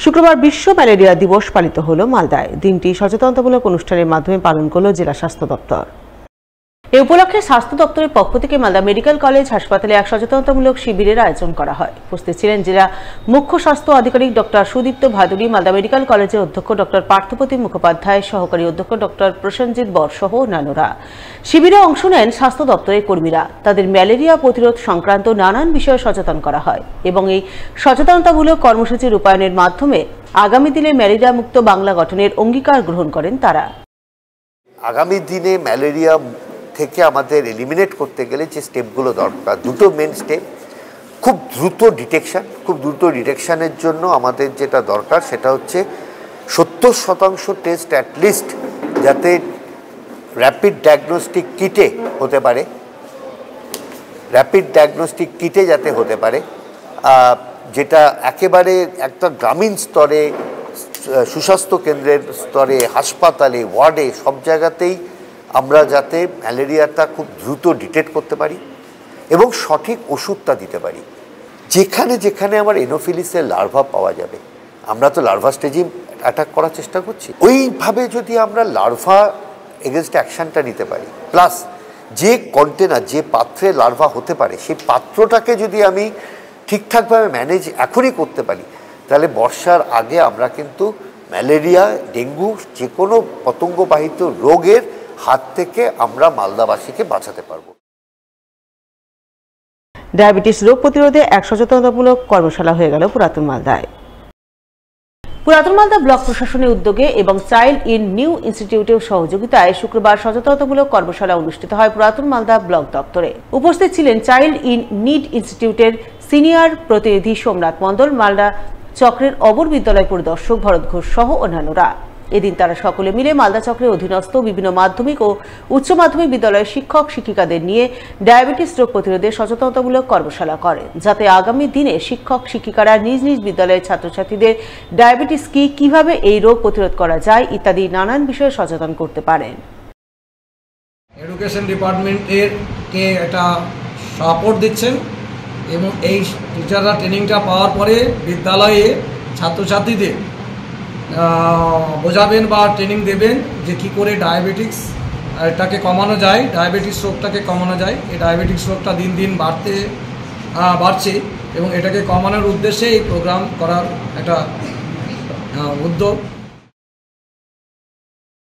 শুক্রবার বিশ্ব ম্যালেরিয়া দিবস পালিত হলো মালদায়। দিনটি সচেতনতামূলক অনুষ্ঠানের মাধ্যমে পালন করল জেলা স্বাস্থ্য দপ্তর। এ উপলক্ষে স্বাস্থ্য দপ্তরের পক্ষ থেকে মালদা মেডিকেল কলেজ হাসপাতালে এক সচেতনতামূলক শিবিরের আয়োজন করা হয়। উপস্থিত ছিলেন জেলা মুখ্য স্বাস্থ্য আধিকারিক ডক্টর সুদীপ্ত ভাদুরী, মালদা মেডিকেল কলেজের অধ্যক্ষ ডক্টর পার্থপ্রতিম মুখোপাধ্যায়, সহকারী অধ্যক্ষ ডক্টর প্রসেনজিৎ বর সহ অন্যান্যরা। শিবিরে অংশ নেন স্বাস্থ্য দপ্তরের কর্মীরা। তাদের ম্যালেরিয়া প্রতিরোধ সংক্রান্ত নানান বিষয়ে সচেতন করা হয় এবং এই সচেতনতামূলক কর্মসূচি রূপায়ণের মাধ্যমে আগামী দিনে ম্যালেরিয়া মুক্ত বাংলা গঠনের অঙ্গীকার গ্রহণ করেন তারা। আগামী দিনে ম্যালেরিয়া থেকে আমাদের এলিমিনেট করতে গেলে যে স্টেপগুলো দরকার, দুটো মেন স্টেপ, খুব দ্রুত ডিটেকশনের জন্য আমাদের যেটা দরকার সেটা হচ্ছে 70% টেস্ট অ্যাটলিস্ট যাতে র্যাপিড ডায়াগনস্টিক কিটে যাতে হতে পারে, যেটা একেবারে একটা গ্রামীণ স্তরে, সুস্বাস্থ্য কেন্দ্রের স্তরে, হাসপাতালে, ওয়ার্ডে, সব জায়গাতেই আমরা যাতে ম্যালেরিয়াটা খুব দ্রুত ডিটেক্ট করতে পারি এবং সঠিক ওষুধটা দিতে পারি। যেখানে যেখানে আমার এনোফিলিসের লার্ভা পাওয়া যাবে, আমরা তো লার্ভা স্টেজে অ্যাটাক করার চেষ্টা করছি, ওইভাবে যদি আমরা লার্ভা এগেনস্ট অ্যাকশনটা নিতে পারি, প্লাস যে কন্টেনার, যে পাত্রে লার্ভা হতে পারে সেই পাত্রটাকে যদি আমি ঠিকঠাকভাবে ম্যানেজ এখনই করতে পারি, তাহলে বর্ষার আগে আমরা কিন্তু ম্যালেরিয়া, ডেঙ্গু, যে কোনো পতঙ্গবাহিত রোগের হাত থেকে আমরা মালদাবাসীকে বাঁচাতে পারবো। ডায়াবেটিস রোগ প্রতিরোধে এক সচেতনতামূলক কর্মশালা হয়ে গেল পুরাতন মালদায়। পুরাতন মালদা ব্লক প্রশাসনের উদ্যোগে এবং চাইল্ড ইন নিউ ইনস্টিটিউটের সহযোগিতায় শুক্রবার সচেতনতামূলক কর্মশালা অনুষ্ঠিত হয় পুরাতন মালদা ব্লক দপ্তরে। উপস্থিত ছিলেন চাইল্ড ইন নিড ইনস্টিটিউটের সিনিয়র প্রতিনিধি সোমনাথ মণ্ডল, মালদা চক্রের অবর বিদ্যালয় পরিদর্শক ভরত ঘোষ সহ অন্যান্যরা। এদিন তারা সকলে মিলে মালদা চক্রের অধীনস্থ বিভিন্ন মাধ্যমিক ও উচ্চ মাধ্যমিক বিদ্যালয়ের শিক্ষক শিক্ষিকাদের নিয়ে ডায়াবেটিস রোগ প্রতিরোধে সচেতনতামূলক কর্মশালা করেন, যাতে আগামী দিনে শিক্ষক শিক্ষিকারা নিজ নিজ বিদ্যালয়ের ছাত্রছাত্রীদের ডায়াবেটিস কি, কিভাবে এই রোগ প্রতিরোধ করা যায় ইত্যাদি নানান বিষয়ে সচেতন করতে পারেন। এডুকেশন ডিপার্টমেন্টের কে এটা সাপোর্ট দিচ্ছেন এবং এই টিচাররা ট্রেনিংটা পাওয়ার পরে বিদ্যালয়ে ছাত্রছাত্রীদের বোঝাবেন বা ট্রেনিং দেবেন যে কী করে ডায়াবেটিক্সটাকে কমানো যায়, ডায়াবেটিস রোগটাকে কমানো যায়। এই ডায়াবেটিস রোগটা দিন দিন বাড়ছে এবং এটাকে কমানোর উদ্দেশ্যে এই প্রোগ্রাম করার একটা উদ্যোগ।